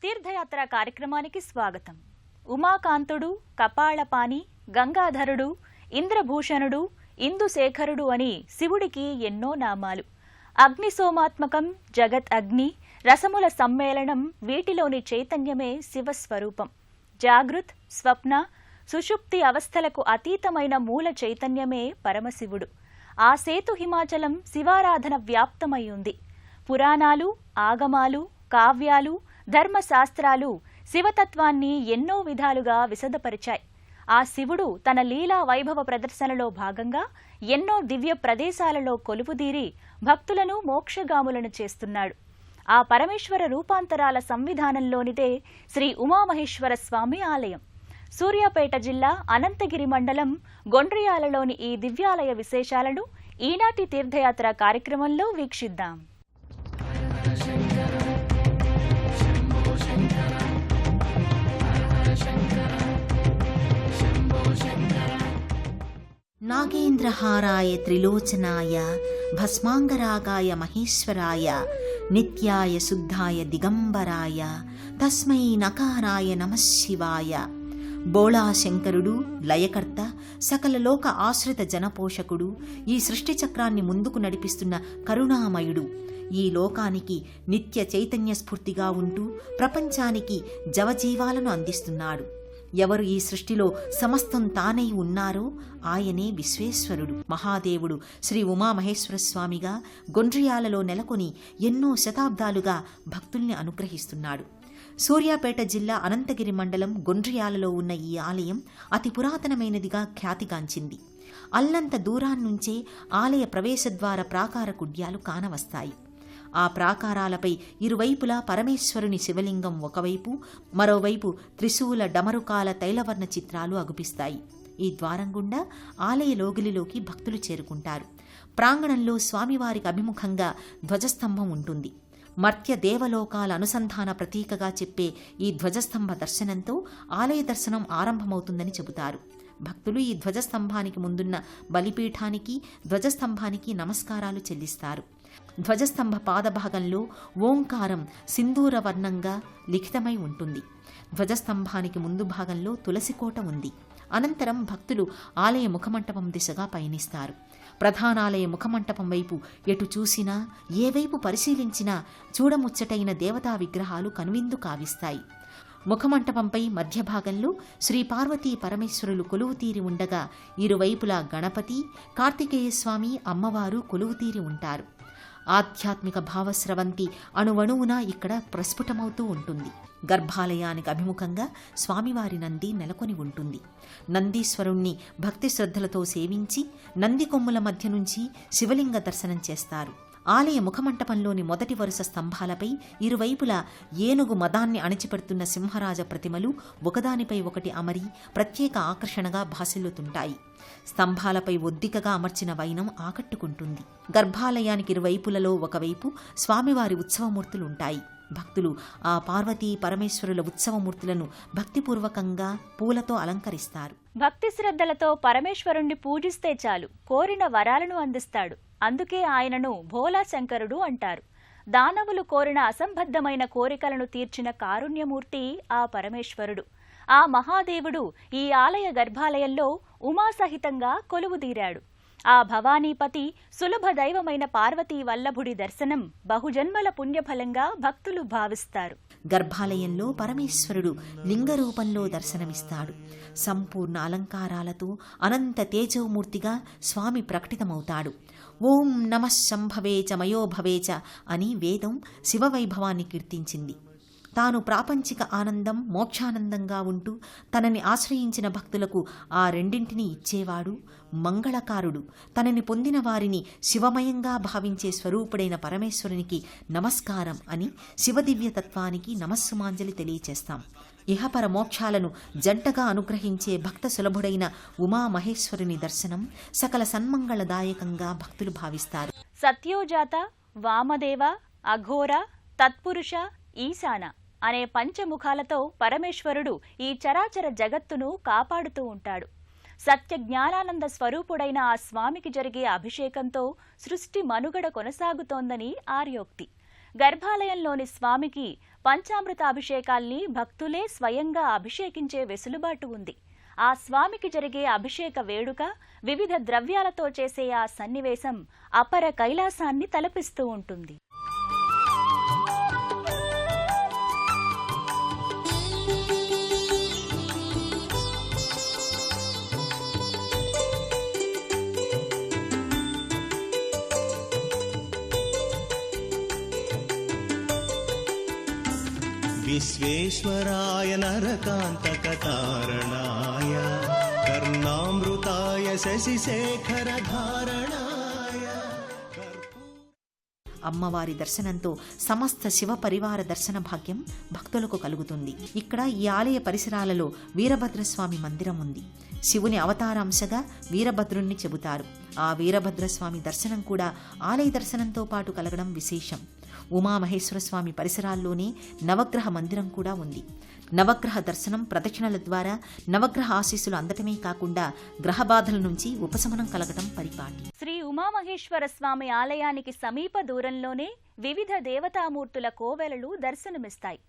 తీర్థయాత్ర కార్యక్రమానికి స్వాగతం. ఉమాకాంతుడు, కపాళపాని, గంగాధరుడు, ఇంద్రభూషణుడు, ఇందుశేఖరుడు అని శివుడికి ఎన్నో నామాలు. అగ్నిసోమాత్మకం, జగత్ అగ్ని, రసముల సమ్మేళనం, వీటిలోని చైతన్యమే శివస్వరూపం. జాగృత్, స్వప్న, సుషుప్తి అవస్థలకు అతీతమైన మూల చైతన్యమే పరమశివుడు. ఆ సేతు హిమాచలం శివారాధన వ్యాప్తమై ఉంది. పురాణాలు, ఆగమాలు, కావ్యాలు, ధర్మశాస్త్రాలు శివతత్వాన్ని ఎన్నో విధాలుగా విశదపరిచాయి. ఆ శివుడు తన లీలా వైభవ ప్రదర్శనలో భాగంగా ఎన్నో దివ్య ప్రదేశాలలో కొలువుదీరి భక్తులను మోక్షగాములను చేస్తున్నాడు. ఆ పరమేశ్వర రూపాంతరాల సంవిధానంలోనిదే శ్రీ ఉమామహేశ్వర స్వామి ఆలయం. సూర్యాపేట జిల్లా అనంతగిరి మండలం గొండ్రియాలలోని ఈ దివ్యాలయ విశేషాలను ఈనాటి తీర్థయాత్ర కార్యక్రమంలో వీక్షిద్దాం. నాగేంద్రహారాయ త్రిలోచనాయ భస్మాంగరాగాయ మహేశ్వరాయ నిత్యాయ శుద్ధాయ దిగంబరాయ తస్మై నకారాయ నమః శివాయ. బోళాశంకరుడు, లయకర్త, సకల లోక ఆశ్రిత జనపోషకుడు, ఈ సృష్టి చక్రాన్ని ముందుకు నడిపిస్తున్న కరుణామయుడు, ఈ లోకానికి నిత్య చైతన్య స్ఫూర్తిగా ఉంటూ ప్రపంచానికి జవజీవాలను అందిస్తున్నాడు. ఎవరు ఈ సృష్టిలో సమస్తం తానై ఉన్నారో ఆయనే విశ్వేశ్వరుడు. మహాదేవుడు శ్రీ ఉమామహేశ్వర స్వామిగా గొండ్రియాలలో నెలకొని ఎన్నో శతాబ్దాలుగా భక్తుల్ని అనుగ్రహిస్తున్నాడు. సూర్యాపేట జిల్లా అనంతగిరి మండలం గొండ్రియాలలో ఉన్న ఈ ఆలయం అతి పురాతనమైనదిగా ఖ్యాతిగాంచింది. అల్లంత దూరాన్నుంచే ఆలయ ప్రవేశద్వార ప్రాకార కుడ్యాలు కానవస్తాయి. ఆ ప్రాకారాలపై ఇరువైపులా పరమేశ్వరుని శివలింగం ఒకవైపు, మరోవైపు త్రిశూల డమరుకాల తైలవర్ణ చిత్రాలు అగుపిస్తాయి. ఈ ద్వారం గుండా ఆలయ లోగిలిలోకి భక్తులు చేరుకుంటారు. ప్రాంగణంలో స్వామివారికి అభిముఖంగా ధ్వజస్తంభం ఉంటుంది. మర్త్య దేవలోకాల అనుసంధాన ప్రతీకగా చెప్పే ఈ ధ్వజస్తంభ దర్శనంతో ఆలయ దర్శనం ఆరంభమవుతుందని చెబుతారు. భక్తులు ఈ ధ్వజస్తంభానికి ముందున్న బలిపీఠానికి, ధ్వజస్తంభానికి నమస్కారాలు చెల్లిస్తారు. ధ్వజస్తంభ పాదభాగంలో ఓంకారం సింధూర వర్ణంగా లిఖితమై ఉంటుంది. ధ్వజస్తంభానికి ముందు భాగంలో తులసికోట ఉంది. అనంతరం భక్తులు ఆలయ ముఖమంటపం దిశగా పయనిస్తారు. ప్రధానాలయ ముఖమంటపం వైపు ఎటు చూసినా, ఏ వైపు పరిశీలించినా చూడముచ్చటైన దేవతా విగ్రహాలు కనువిందు కావిస్తాయి. ముఖమంటపంపై మధ్య భాగంలో శ్రీ పార్వతీ పరమేశ్వరులు కొలువుతీరి ఉండగా, ఇరువైపులా గణపతి, కార్తికేయస్వామి, అమ్మవారు కొలువుతీరి ఉంటారు. ఆధ్యాత్మిక భావస్రవంతి అణువణువున ఇక్కడ ప్రస్ఫుటమవుతూ ఉంటుంది. గర్భాలయానికి అభిముఖంగా స్వామివారి నంది నెలకొని ఉంటుంది. నందీశ్వరుణ్ణి భక్తి శ్రద్ధలతో సేవించి నంది కొమ్ముల మధ్య నుంచి శివలింగ దర్శనం చేస్తారు. ఆలయ ముఖమంటపంలోని మొదటి వరుస స్తంభాలపై ఇరువైపులా ఏనుగు మదాన్ని అణిచిపెడుతున్న సింహరాజ ప్రతిమలు ఒకదానిపై ఒకటి అమరి ప్రత్యేక ఆకర్షణగా భాసిల్లుతుంటాయి. స్తంభాలపై ఒద్దికగా అమర్చిన వైనం ఆకట్టుకుంటుంది. గర్భాలయానికి ఇరువైపులలో ఒకవైపు స్వామివారి ఉత్సవమూర్తులుంటాయి. భక్తులు ఆ పార్వతీ పరమేశ్వరుల ఉత్సవమూర్తులను భక్తిపూర్వకంగా పూలతో అలంకరిస్తారు. భక్తి శ్రద్ధలతో పరమేశ్వరుణ్ణి పూజిస్తే చాలు, కోరిన వరాలను అందిస్తాడు. అందుకే ఆయనను భోలాశంకరుడు అంటారు. దానవులు కోరిన అసంబద్ధమైన కోరికలను తీర్చిన కారుణ్యమూర్తి ఆ పరమేశ్వరుడు. ఆ మహాదేవుడు ఈ ఆలయ గర్భాలయంలో ఉమాసహితంగా కొలువుదీరాడు. ఆ భవానీపతి సులభ దైవమైన పార్వతీ వల్లభుడి దర్శనం బహుజన్మల పుణ్యఫలంగా భక్తులు భావిస్తారు. గర్భాలయంలో పరమేశ్వరుడు లింగరూపంలో దర్శనమిస్తాడు. సంపూర్ణ అలంకారాలతో అనంత తేజోమూర్తిగా స్వామి ప్రకటితమవుతాడు. ఓం నమః శంభవేచ మయోభవేచ అని వేదం శివవైభవాన్ని కీర్తించింది. తాను ప్రాపంచిక ఆనందం, మోక్షానందంగా ఉంటూ తనని ఆశ్రయించిన భక్తులకు ఆ రెండింటినీ ఇచ్చేవాడు, మంగళకారుడు. తనని పొందిన వారిని శివమయంగా భావించే స్వరూపుడైన పరమేశ్వరునికి నమస్కారం అని శివదివ్యతత్వానికి నమస్సుమాంజలి తెలియచేస్తాం. ఇహపర మోక్షాలను జంటగా అనుగ్రహించే భక్త సులభుడైన ఉమామహేశ్వరుని దర్శనం సకల సన్మంగళదాయకంగా భక్తులు భావిస్తారు. సత్యోజాత, వామదేవ, అఘోర, తత్పురుష, ఈశాన అనే పంచముఖాలతో పరమేశ్వరుడు ఈ చరాచర జగత్తును కాపాడుతూ ఉంటాడు. సత్య జ్ఞానానంద స్వరూపుడైన ఆ స్వామికి జరిగే అభిషేకంతో సృష్టి మనుగడ కొనసాగుతోందని ఆర్యోక్తి. గర్భాలయంలోని స్వామికి పంచామృతాభిషేకాల్ని భక్తులే స్వయంగా అభిషేకించే వెసులుబాటు ఉంది. ఆ స్వామికి జరిగే అభిషేక వేడుక, వివిధ ద్రవ్యాలతో చేసే ఆ సన్నివేశం అపర కైలాసాన్ని తలపిస్తూ ఉంటుంది. విశ్వేశ్వరాయ నరకాంతకతారణాయ కర్ణామృతాయ శశిశేఖరధారణాయ. అమ్మవారి దర్శనంతో సమస్త శివ పరివార దర్శన భాగ్యం భక్తులకు కలుగుతుంది. ఇక్కడ ఈ ఆలయ పరిసరాలలో వీరభద్రస్వామి మందిరం ఉంది. శివుని అవతారాంశగా వీరభద్రుణ్ణి చెబుతారు. ఆ వీరభద్రస్వామి దర్శనం కూడా ఆలయ దర్శనంతో పాటు కలగడం విశేషం. ఉమామహేశ్వరస్వామి పరిసరాల్లోనే నవగ్రహ మందిరం కూడా ఉంది. నవగ్రహ దర్శనం ప్రదక్షిణల ద్వారా నవగ్రహ ఆశీస్సులు అందటమే కాకుండా గ్రహబాధల నుంచి ఉపశమనం కలగటం పరిపాటి. శ్రీ ఉమామహేశ్వర స్వామి ఆలయానికి సమీప దూరంలోనే వివిధ దేవతామూర్తుల కోవెలలు దర్శనమిస్తాయి.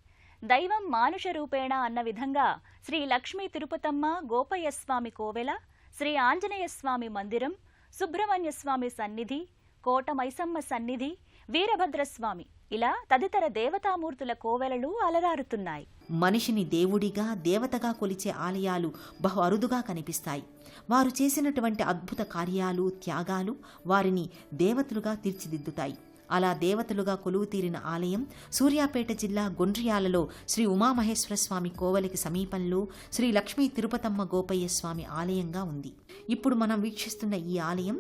దైవం మానుష రూపేణ అన్న విధంగా శ్రీ లక్ష్మీ తిరుపతమ్మ గోపయ్య స్వామి కోవెల, శ్రీ ఆంజనేయ స్వామి మందిరం, సుబ్రహ్మణ్య స్వామి సన్నిధి, కోట మైసమ్మ సన్నిధి, వీరభద్రస్వామి ఇలా తదితర దేవతామూర్తుల కోవెలలు అలరారుతున్నాయి. మనిషిని దేవుడిగా దేవతగా కొలిచే ఆలయాలు బహు అరుదుగా కనిపిస్తాయి. వారు చేసినటువంటి అద్భుత కార్యాలు, త్యాగాలు వారిని దేవతలుగా తీర్చిదిద్దుతాయి. అలా దేవతలుగా కొలువు తీరిన ఆలయం సూర్యాపేట జిల్లా గొండ్రియాలలో శ్రీ ఉమామహేశ్వర స్వామి కోవెలకి సమీపంలో శ్రీ లక్ష్మీ తిరుపతమ్మ గోపయ్య స్వామి ఆలయంగా ఉంది. ఇప్పుడు మనం వీక్షిస్తున్న ఈ ఆలయం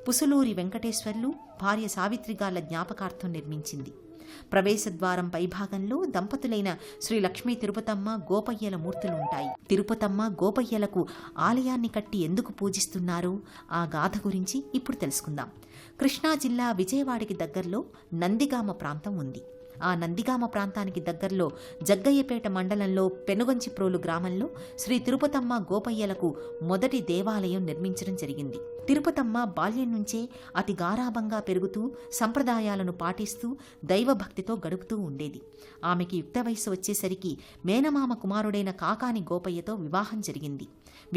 పుసులూరి వెంకటేశ్వర్లు భార్య సావిత్రిగాళ్ల జ్ఞాపకార్థం నిర్మించింది. ప్రవేశద్వారం పైభాగంలో దంపతులైన శ్రీ లక్ష్మీ తిరుపతమ్మ గోపయ్యల మూర్తులుంటాయి. తిరుపతమ్మ గోపయ్యలకు ఆలయాన్ని కట్టి ఎందుకు పూజిస్తున్నారో ఆ గాథ గురించి ఇప్పుడు తెలుసుకుందాం. కృష్ణా జిల్లా విజయవాడకి దగ్గరలో నందిగామ ప్రాంతం ఉంది. ఆ నందిగామ ప్రాంతానికి దగ్గరలో జగ్గయ్యపేట మండలంలో పెనుగంచిప్రోలు గ్రామంలో శ్రీ తిరుపతమ్మ గోపయ్యలకు మొదటి దేవాలయం నిర్మించడం జరిగింది. తిరుపతమ్మ బాల్యం నుంచే అతి గారాభంగా పెరుగుతూ సంప్రదాయాలను పాటిస్తూ దైవభక్తితో గడుపుతూ ఉండేది. ఆమెకి యుక్త వయస్సు వచ్చేసరికి మేనమామ కుమారుడైన కాకాని గోపయ్యతో వివాహం జరిగింది.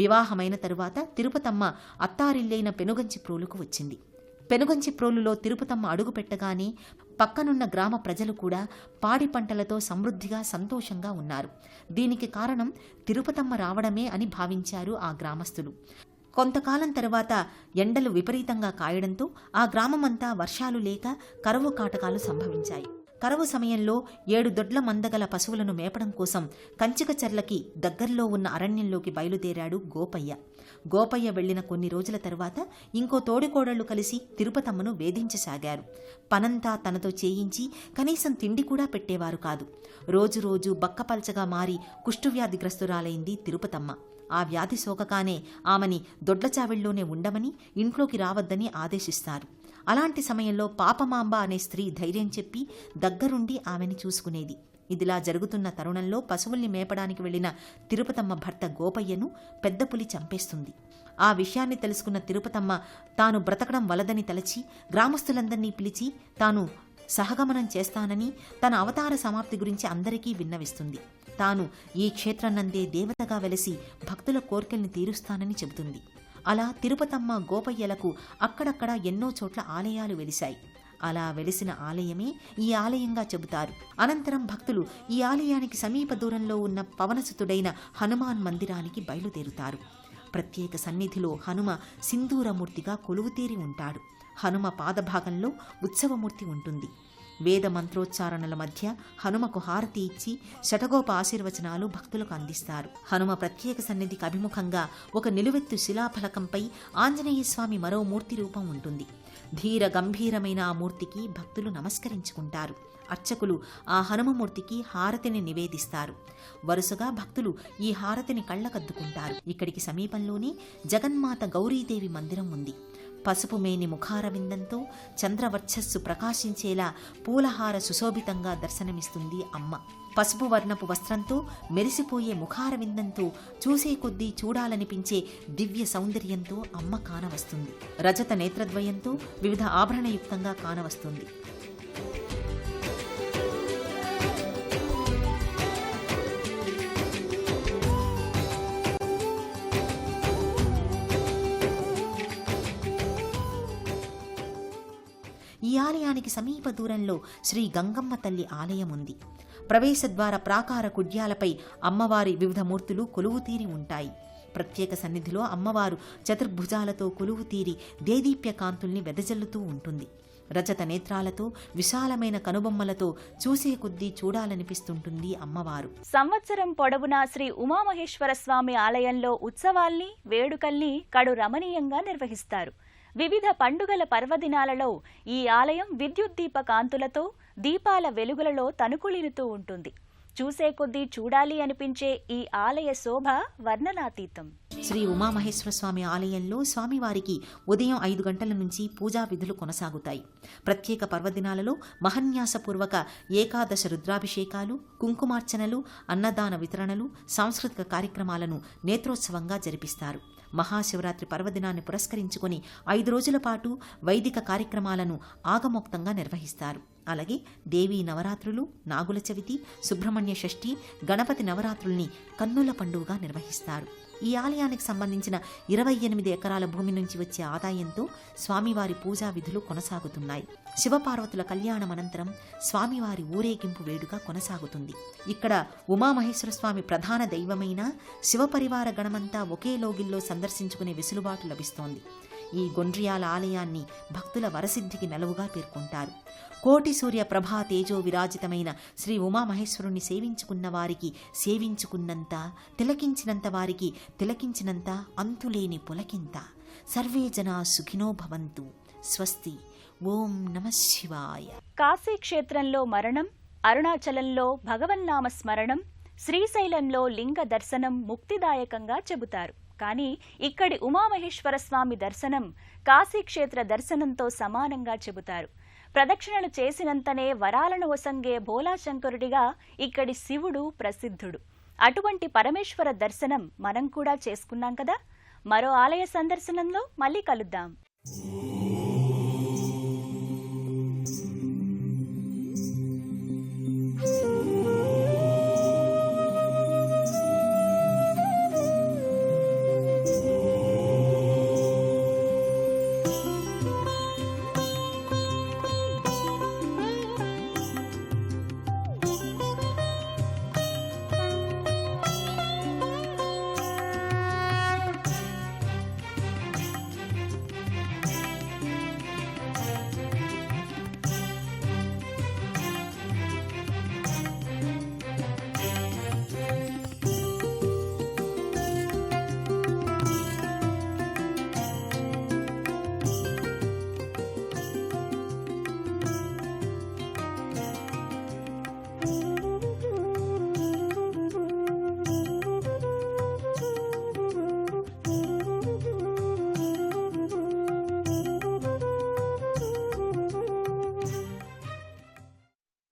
వివాహమైన తరువాత తిరుపతమ్మ అత్తారిల్లైన పెనుగంచిప్రోలుకు వచ్చింది. పెనుగంచిప్రోలులో తిరుపతమ్మ అడుగు పెట్టగానే పక్కనున్న గ్రామ ప్రజలు కూడా పాడి పంటలతో సమృద్ధిగా సంతోషంగా ఉన్నారు. దీనికి కారణం తిరుపతమ్మ రావడమే అని భావించారు ఆ గ్రామస్తులు. కొంతకాలం తర్వాత ఎండలు విపరీతంగా కాయడంతో ఆ గ్రామమంతా వర్షాలు లేక కరువు కాటకాలు సంభవించాయి. కరువు సమయంలో 7 దొడ్ల మందగల పశువులను మేపడం కోసం కంచికచర్లకి దగ్గరలో ఉన్న అరణ్యంలోకి బయలుదేరాడు గోపయ్య. గోపయ్య వెళ్లిన కొన్ని రోజుల తర్వాత ఇంకో తోడికోడళ్లు కలిసి తిరుపతమ్మను వేధించసాగారు. పనంతా తనతో చేయించి కనీసం తిండి కూడా పెట్టేవారు కాదు. రోజురోజు బక్కపల్చగా మారి కుష్ఠువ్యాధిగ్రస్తురాలైంది తిరుపతమ్మ. ఆ వ్యాధి సోకగానే ఆమెని దొడ్లచావిళ్లోనే ఉండమని, ఇంట్లోకి రావద్దని ఆదేశిస్తారు. అలాంటి సమయంలో పాపమాంబ అనే స్త్రీ ధైర్యం చెప్పి దగ్గరుండి ఆమెని చూసుకునేది. ఇదిలా జరుగుతున్న తరుణంలో పశువుల్ని మేపడానికి వెళ్లిన తిరుపతమ్మ భర్త గోపయ్యను పెద్ద పులి చంపేస్తుంది. ఆ విషయాన్ని తెలుసుకున్న తిరుపతమ్మ తాను బ్రతకడం వలదని తలచి గ్రామస్తులందరినీ పిలిచి తాను సహగమనం చేస్తానని, తన అవతార సమాప్తి గురించి అందరికీ విన్నవిస్తుంది. తాను ఈ క్షేత్రాన్నందే దేవతగా వెలసి భక్తుల కోర్కెల్ని తీరుస్తానని చెబుతుంది. అలా తిరుపతమ్మ గోపయ్యలకు అక్కడక్కడ ఎన్నో చోట్ల ఆలయాలు వెలిశాయి. అలా వెలిసిన ఆలయమే ఈ ఆలయంగా చెబుతారు. అనంతరం భక్తులు ఈ ఆలయానికి సమీప దూరంలో ఉన్న పవనసుతుడైన హనుమాన్ మందిరానికి బయలుదేరుతారు. ప్రత్యేక సన్నిధిలో హనుమ సింధూరమూర్తిగా కొలువుతీరి ఉంటాడు. హనుమ పాదభాగంలో ఉత్సవమూర్తి ఉంటుంది. వేద మంత్రోచ్చారణల మధ్య హనుమకు హారతి ఇచ్చి శటగోప ఆశీర్వచనాలు భక్తులకు అందిస్తారు. హనుమ ప్రత్యేక సన్నిధికి అభిముఖంగా ఒక నిలువెత్తు శిలాఫలకంపై ఆంజనేయస్వామి మరో మూర్తి రూపం ఉంటుంది. ధీర గంభీరమైన ఆ మూర్తికి భక్తులు నమస్కరించుకుంటారు. అర్చకులు ఆ హనుమమూర్తికి హారతిని నివేదిస్తారు. వరుసగా భక్తులు ఈ హారతిని కళ్ళకద్దుకుంటారు. ఇక్కడికి సమీపంలోనే జగన్మాత గౌరీదేవి మందిరం ఉంది. పసుపు మేని ముఖారవిందంతో చంద్రవర్చస్సు ప్రకాశించేలా పూలహార సుశోభితంగా దర్శనమిస్తుంది అమ్మ. పసుపు వర్ణపు వస్త్రంతో మెరిసిపోయే ముఖారవిందంతో చూసే కొద్దీ చూడాలనిపించే దివ్య సౌందర్యంతో అమ్మ కానవస్తుంది. రజత నేత్రద్వయంతో వివిధ ఆభరణయుక్తంగా కానవస్తుంది. ఆలయానికి సమీప దూరంలో శ్రీ గంగమ్మ తల్లి ఆలయం ఉంది. ప్రవేశద్వార ప్రాకార కుడ్యాలపై అమ్మవారి వివిధ మూర్తులు కొలువుతీరి ఉంటాయి. ప్రత్యేక సన్నిధిలో అమ్మవారు చతుర్భుజాలతో కొలువుతీరి దేదీప్య కాంతుల్ని వెదజల్లుతూ ఉంటుంది. రజత నేత్రాలతో విశాలమైన కనుబొమ్మలతో చూసే కొద్దీ చూడాలనిపిస్తుంటుంది అమ్మవారు. సంవత్సరం పొడవునా శ్రీ ఉమామహేశ్వర స్వామి ఆలయంలో ఉత్సవాల్ని, వేడుకల్ని కడు రమణీయంగా నిర్వహిస్తారు. వివిధ పండుగల పర్వదినాలలో ఈ ఆలయం విద్యుత్ దీప కాంతులతో, దీపాల వెలుగులలో తనుకులినుతూ ఉంటుంది. చూసే కొద్దీ చూడాలి అనిపించే ఈ ఆలయ శోభ వర్ణనాతీతం. శ్రీ ఉమామహేశ్వర స్వామి ఆలయంలో స్వామివారికి ఉదయం 5 గంటల నుంచి పూజా విధులు కొనసాగుతాయి. ప్రత్యేక పర్వదినాలలో మహన్యాసపూర్వక ఏకాదశ రుద్రాభిషేకాలు, కుంకుమార్చనలు, అన్నదాన వితరణలు, సాంస్కృతిక కార్యక్రమాలను నేత్రోత్సవంగా జరిపిస్తారు. మహాశివరాత్రి పర్వదినాన్ని పురస్కరించుకుని 5 రోజుల పాటు వైదిక కార్యక్రమాలను ఆగమోక్తంగా నిర్వహిస్తారు. అలాగే దేవీ నవరాత్రులు, నాగుల చవితి, సుబ్రహ్మణ్య షష్ఠి, గణపతి నవరాత్రుల్ని కన్నుల పండుగగా నిర్వహిస్తారు. ఈ ఆలయానికి సంబంధించిన 28 ఎకరాల భూమి నుంచి వచ్చే ఆదాయంతో స్వామివారి పూజా విధులు కొనసాగుతున్నాయి. శివపార్వతుల కళ్యాణం అనంతరం స్వామివారి ఊరేగింపు వేడుక కొనసాగుతుంది. ఇక్కడ ఉమామహేశ్వర స్వామి ప్రధాన దైవమైన శివపరివార గణమంతా ఒకే లోగిల్లో సందర్శించుకునే వెసులుబాటు లభిస్తోంది. ఈ గొండ్రియాల ఆలయాన్ని భక్తుల వరసిద్ధికి నెలవుగా పేర్కొంటారు. కోటి సూర్య ప్రభా తేజో విరాజితమైన శ్రీ ఉమామహేశ్వరుణ్ణి సేవించుకున్న వారికి సేవించుకున్నంత, తిలకించినంత వారికి తిలకించినంత అంతులేని పులకింత. సర్వే జనా సుఖినో భవంతు. స్వస్తి. ఓం నమః శివాయ. కాశీ క్షేత్రంలో మరణం, అరుణాచలంలో భగవన్నామ స్మరణం, శ్రీశైలంలో లింగ దర్శనం ముక్తిదాయకంగా చెబుతారు. కానీ ఇక్కడి ఉమామహేశ్వర స్వామి దర్శనం కాశీక్షేత్ర దర్శనంతో సమానంగా చెబుతారు. ప్రదక్షిణలు చేసినంతనే వరాలను ఒసంగే భోలాశంకరుడిగా ఇక్కడి శివుడు ప్రసిద్ధుడు. అటువంటి పరమేశ్వర దర్శనం మనం కూడా చేసుకున్నాం కదా. మరో ఆలయ సందర్శనంలో మళ్ళీ కలుద్దాం.